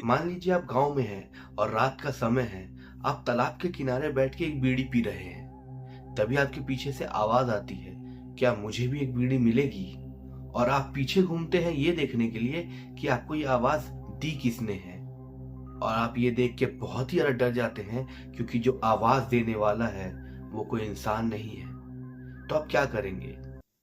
मान लीजिए आप गांव में हैं और रात का समय है। आप तालाब के किनारे बैठ के एक बीड़ी पी रहे हैं। तभी आपके पीछे से आवाज आती है, क्या मुझे भी एक बीड़ी मिलेगी? और आप पीछे घूमते हैं ये देखने के लिए कि आपको ये आवाज दी किसने है। और आप ये देख के बहुत ही ज्यादा डर जाते हैं, क्योंकि जो आवाज देने वाला है वो कोई इंसान नहीं है। तो आप क्या करेंगे?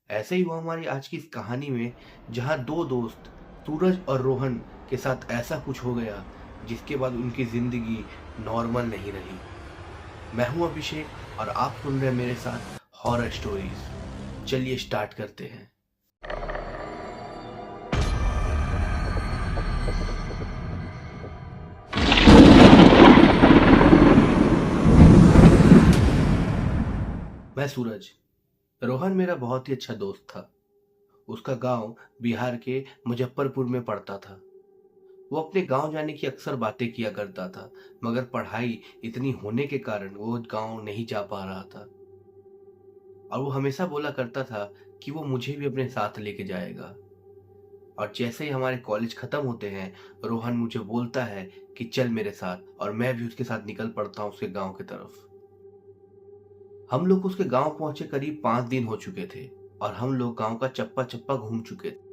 ऐसे ही हुआ हमारी आज की इस कहानी में, जहाँ दो दोस्त सूरज और रोहन के साथ ऐसा कुछ हो गया जिसके बाद उनकी जिंदगी नॉर्मल नहीं रही। मैं हूं अभिषेक और आप सुन रहे हैं मेरे साथ हॉरर स्टोरीज। चलिए स्टार्ट करते हैं। मैं सूरज। रोहन मेरा बहुत ही अच्छा दोस्त था। उसका गांव बिहार के मुजफ्फरपुर में पड़ता था। वो अपने गांव जाने की अक्सर बातें किया करता था, मगर पढ़ाई इतनी होने के कारण वो गांव नहीं जा पा रहा था। और वो हमेशा बोला करता था कि वो मुझे भी अपने साथ लेके जाएगा। और जैसे ही हमारे कॉलेज खत्म होते हैं, रोहन मुझे बोलता है कि चल मेरे साथ, और मैं भी उसके साथ निकल पड़ता हूँ उसके गांव की तरफ। हम लोग उसके गांव पहुंचे करीब 5 दिन हो चुके थे और हम लोग गांव का चप्पा चप्पा घूम चुके थे।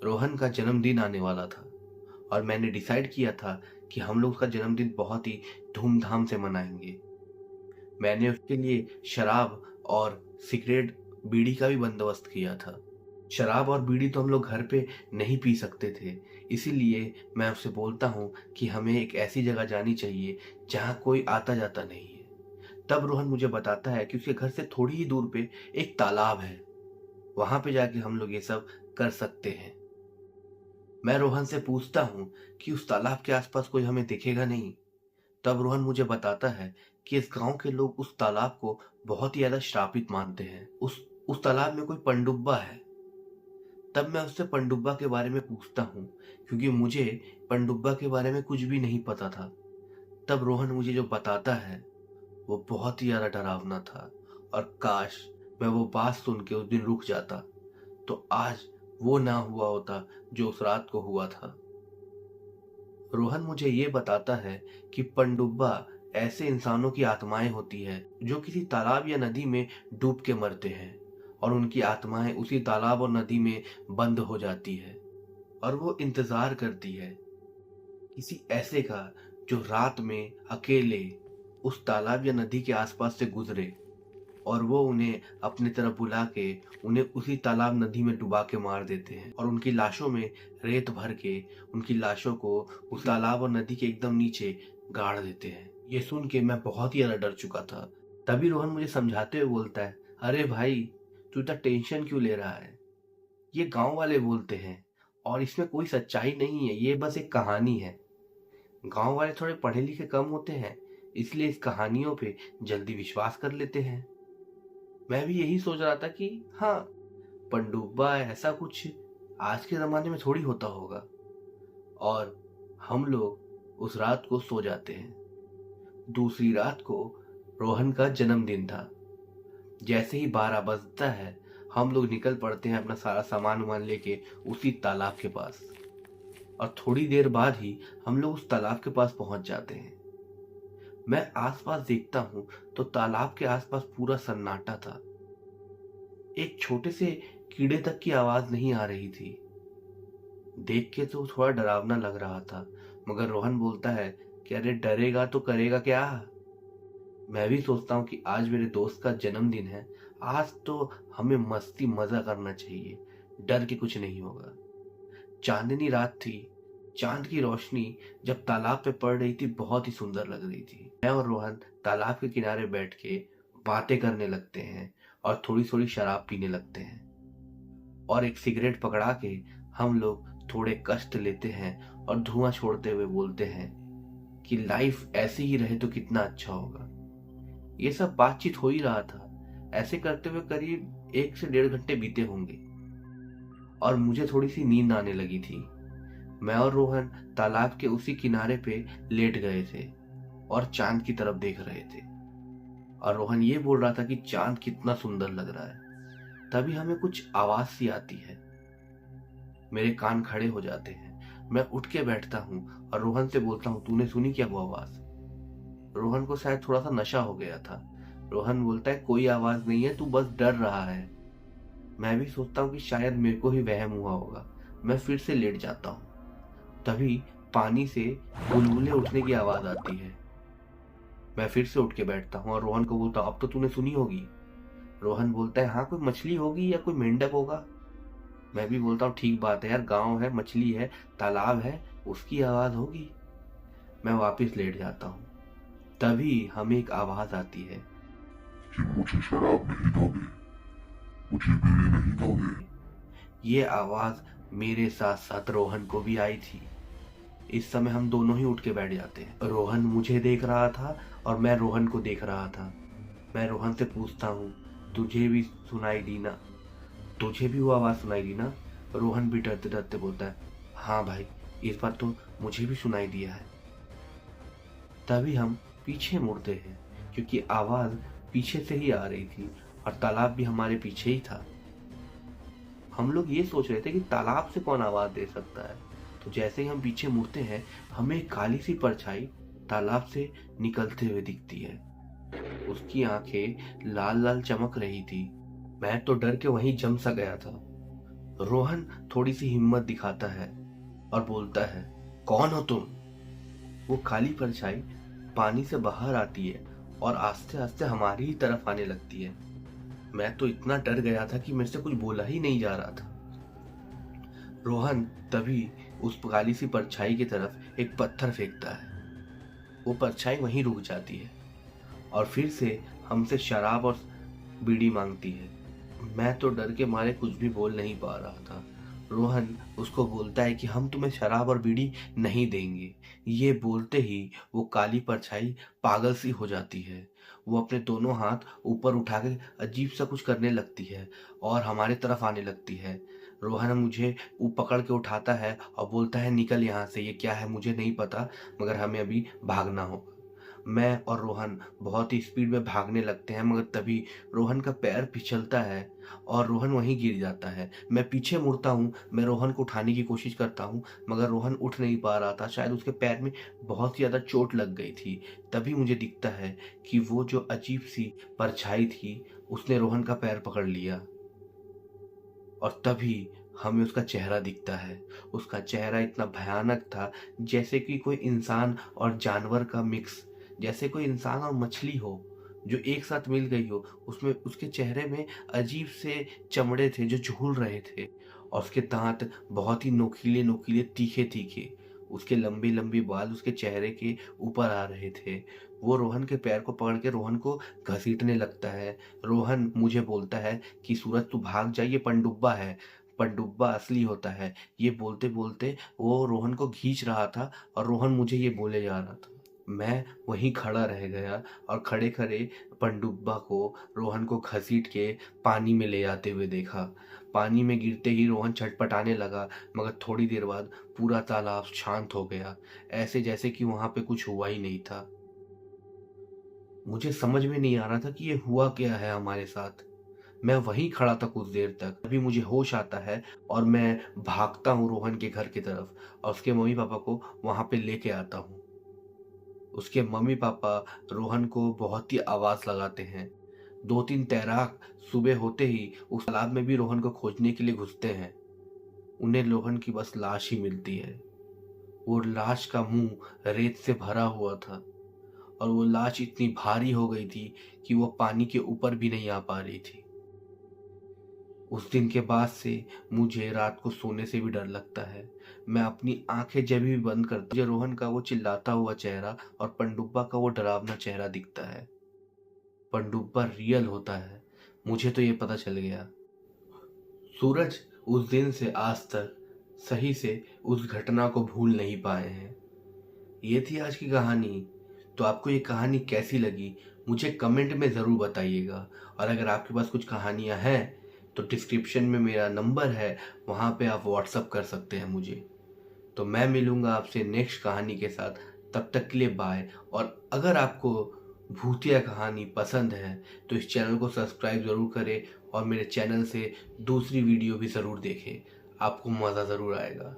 रोहन का जन्मदिन आने वाला था और मैंने डिसाइड किया था कि हम लोग उसका जन्मदिन बहुत ही धूमधाम से मनाएंगे। मैंने उसके लिए शराब और सिगरेट बीड़ी का भी बंदोबस्त किया था। शराब और बीड़ी तो हम लोग घर पे नहीं पी सकते थे, इसीलिए मैं उससे बोलता हूँ कि हमें एक ऐसी जगह जानी चाहिए जहाँ कोई आता जाता नहीं है। तब रोहन मुझे बताता है कि उसके घर से थोड़ी ही दूर पे एक तालाब है, वहां पे जाके हम लोग ये सब कर सकते हैं। मैं रोहन से पूछता हूँ कि उस तालाब के आसपास कोई हमें दिखेगा नहीं। तब रोहन मुझे बताता है कि इस गांव के लोग उस तालाब को बहुत ही ज्यादा श्रापित मानते हैं। उस तालाब में कोई पनडुब्बा है। तब मैं उससे पनडुब्बा के बारे में पूछता हूँ, क्योंकि मुझे पनडुब्बा के बारे में कुछ भी नहीं पता था। तब रोहन मुझे जो बताता है वो बहुत ही ज्यादा डरावना था, और काश मैं वो बात सुन के उस दिन रुक जाता तो आज वो ना हुआ होता जो उस रात को हुआ था। रोहन मुझे ये बताता है कि पनडुब्बा ऐसे इंसानों की आत्माएं होती है जो किसी तालाब या नदी में डूब के मरते हैं, और उनकी आत्माएं उसी तालाब और नदी में बंद हो जाती है और वो इंतजार करती है किसी ऐसे का जो रात में अकेले उस तालाब या नदी के आसपास से गुजरे, और वो उन्हें अपनी तरफ बुला के उन्हें उसी तालाब नदी में डुबा के मार देते हैं और उनकी लाशों में रेत भर के उनकी लाशों को उस तालाब और नदी के एकदम नीचे गाड़ देते हैं। ये सुन के मैं बहुत ही ज्यादा डर चुका था। तभी रोहन मुझे समझाते हुए बोलता है, अरे भाई, तू इतना टेंशन क्यों ले रहा है? ये गांव वाले बोलते हैं और इसमें कोई सच्चाई नहीं है, ये बस एक कहानी है। गांव वाले थोड़े पढ़े लिखे कम होते हैं, इसलिए इस कहानियों पे जल्दी विश्वास कर लेते हैं। मैं भी यही सोच रहा था कि हाँ, पनडुब्बा ऐसा कुछ आज के ज़माने में थोड़ी होता होगा। और हम लोग उस रात को सो जाते हैं। दूसरी रात को रोहन का जन्मदिन था। जैसे ही 12 बजता है, हम लोग निकल पड़ते हैं अपना सारा सामान वामान लेके उसी तालाब के पास, और थोड़ी देर बाद ही हम लोग उस तालाब के पास पहुंच जाते हैं। मैं आसपास देखता हूँ तो तालाब के आसपास पूरा सन्नाटा था। एक छोटे से कीड़े तक की आवाज नहीं आ रही थी। देख के तो थोड़ा डरावना लग रहा था, मगर रोहन बोलता है कि अरे डरेगा तो करेगा क्या। मैं भी सोचता हूँ कि आज मेरे दोस्त का जन्मदिन है, आज तो हमें मस्ती मजा करना चाहिए, डर के कुछ नहीं होगा। चांदनी रात थी। चांद की रोशनी जब तालाब पे पड़ रही थी बहुत ही सुंदर लग रही थी। मैं और रोहन तालाब के किनारे बैठ के बातें करने लगते हैं और थोड़ी थोड़ी शराब पीने लगते हैं, और एक सिगरेट पकड़ा के हम लोग थोड़े कष्ट लेते हैं और धुआं छोड़ते हुए बोलते हैं कि लाइफ ऐसी ही रहे तो कितना अच्छा होगा। ये सब बातचीत हो ही रहा था। ऐसे करते हुए करीब 1 से 1.5 घंटे बीते होंगे और मुझे थोड़ी सी नींद आने लगी थी। मैं और रोहन तालाब के उसी किनारे पे लेट गए थे और चांद की तरफ देख रहे थे, और रोहन ये बोल रहा था कि चांद कितना सुंदर लग रहा है। तभी हमें कुछ आवाज सी आती है। मेरे कान खड़े हो जाते हैं। मैं उठ के बैठता हूँ और रोहन से बोलता हूँ, तूने सुनी क्या वो आवाज? रोहन को शायद थोड़ा सा नशा हो गया था। रोहन बोलता है, कोई आवाज नहीं है, तू बस डर रहा है। मैं भी सोचता हूँ कि शायद मेरे को ही वहम हुआ होगा। मैं फिर से लेट जाता हूँ। तभी पानी से बुलबुले उठने की आवाज आती है। मैं फिर से उठ के बैठता हूँ और रोहन को बोलता हूँ, अब तो तूने सुनी होगी। रोहन बोलता है, हाँ, कोई मछली होगी या कोई मेंढक होगा। मैं भी बोलता हूँ, ठीक बात है यार, गांव है, मछली है, तालाब है, उसकी आवाज होगी। मैं वापस लेट जाता हूँ। तभी हमें एक आवाज आती है कि मुझे शराब नहीं दोगे, मुझे बीड़ी नहीं दोगे। ये आवाज मेरे साथ साथ रोहन को भी आई थी। इस समय हम दोनों ही उठ के बैठ जाते हैं। रोहन मुझे देख रहा था और मैं रोहन को देख रहा था। मैं रोहन से पूछता हूँ, तुझे भी सुनाई दी ना? तुझे भी वो आवाज सुनाई दी ना? रोहन भी डरते डरते बोलता है, हाँ भाई, इस बार तो मुझे भी सुनाई दिया है। तभी हम पीछे मुड़ते हैं क्योंकि आवाज पीछे से ही आ रही थी और तालाब भी हमारे पीछे ही था। हम लोग ये सोच रहे थे कि तालाब से कौन आवाज दे सकता है। तो जैसे ही हम पीछे मुड़ते हैं, हमें एक काली सी परछाई तालाब से निकलते हुए दिखती है। उसकी आंखें लाल लाल चमक रही थी। मैं तो डर के वहीं जम सा गया था। रोहन थोड़ी सी हिम्मत दिखाता है और बोलता है, कौन हो तुम? वो काली परछाई पानी से बाहर आती है और आस्ते आस्ते हमारी ही तरफ आने लगती है। मैं तो इतना डर गया था कि मेरे से कुछ बोला ही नहीं जा रहा था। रोहन तभी उस काली सी परछाई की तरफ एक पत्थर फेंकता है। वो परछाई वहीं रुक जाती है और फिर से हमसे शराब और बीड़ी मांगती है। मैं तो डर के मारे कुछ भी बोल नहीं पा रहा था। रोहन उसको बोलता है कि हम तुम्हें शराब और बीड़ी नहीं देंगे। ये बोलते ही वो काली परछाई पागल सी हो जाती है। वो अपने दोनों हाथ ऊपर उठा के अजीब सा कुछ करने लगती है और हमारे तरफ आने लगती है। रोहन मुझे वो पकड़ के उठाता है और बोलता है, निकल यहाँ से, ये क्या है मुझे नहीं पता, मगर हमें अभी भागना हो। मैं और रोहन बहुत ही स्पीड में भागने लगते हैं, मगर तभी रोहन का पैर फिसलता है और रोहन वहीं गिर जाता है। मैं पीछे मुड़ता हूँ, मैं रोहन को उठाने की कोशिश करता हूँ, मगर रोहन उठ नहीं पा रहा था। शायद उसके पैर में बहुत ही ज़्यादा चोट लग गई थी। तभी मुझे दिखता है कि वो जो अजीब सी परछाई थी, उसने रोहन का पैर पकड़ लिया और तभी हमें उसका चेहरा दिखता है। उसका चेहरा इतना भयानक था जैसे कि कोई इंसान और जानवर का मिक्स, जैसे कोई इंसान और मछली हो जो एक साथ मिल गई हो। उसमें उसके चेहरे में अजीब से चमड़े थे जो झूल रहे थे और उसके दांत बहुत ही नोकीले नोकीले, तीखे तीखे। उसके लंबे लंबे बाल उसके चेहरे के ऊपर आ रहे थे। वो रोहन के पैर को पकड़ के रोहन को घसीटने लगता है। रोहन मुझे बोलता है कि सूरज तू भाग जा, ये पनडुब्बा है, पनडुब्बा असली होता है। ये बोलते बोलते वो रोहन को खींच रहा था और रोहन मुझे ये बोले जा रहा था। मैं वहीं खड़ा रह गया और खड़े खड़े पनडुब्बा को, रोहन को घसीट के पानी में ले आते हुए देखा। पानी में गिरते ही रोहन छटपटाने लगा, मगर थोड़ी देर बाद पूरा तालाब शांत हो गया, ऐसे जैसे कि वहां पे कुछ हुआ ही नहीं था। मुझे समझ में नहीं आ रहा था कि ये हुआ क्या है हमारे साथ। मैं वहीं खड़ा था कुछ देर तक। अभी मुझे होश आता है और मैं भागता हूँ रोहन के घर की तरफ और उसके मम्मी पापा को वहां पे लेके आता हूँ। उसके मम्मी पापा रोहन को बहुत ही आवाज लगाते हैं। 2-3 तैराक सुबह होते ही उस तालाब में भी रोहन को खोजने के लिए घुसते हैं। उन्हें रोहन की बस लाश ही मिलती है। वो लाश का मुंह रेत से भरा हुआ था और वो लाश इतनी भारी हो गई थी कि वो पानी के ऊपर भी नहीं आ पा रही थी। उस दिन के बाद से मुझे रात को सोने से भी डर लगता है। मैं अपनी आंखें जब भी बंद करता, मुझे रोहन का वो चिल्लाता हुआ चेहरा और पनडुब्बा का वो डरावना चेहरा दिखता है। पनडुब्बा रियल होता है, मुझे तो ये पता चल गया। सूरज उस दिन से आज तक सही से उस घटना को भूल नहीं पाए हैं। ये थी आज की कहानी। तो आपको ये कहानी कैसी लगी मुझे कमेंट में ज़रूर बताइएगा। और अगर आपके पास कुछ कहानियाँ हैं तो डिस्क्रिप्शन में मेरा नंबर है, वहाँ पे आप व्हाट्सअप कर सकते हैं मुझे। तो मैं मिलूँगा आपसे नेक्स्ट कहानी के साथ। तब तक के लिए बाय। और अगर आपको भूतिया कहानी पसंद है तो इस चैनल को सब्सक्राइब ज़रूर करें और मेरे चैनल से दूसरी वीडियो भी ज़रूर देखें, आपको मज़ा ज़रूर आएगा।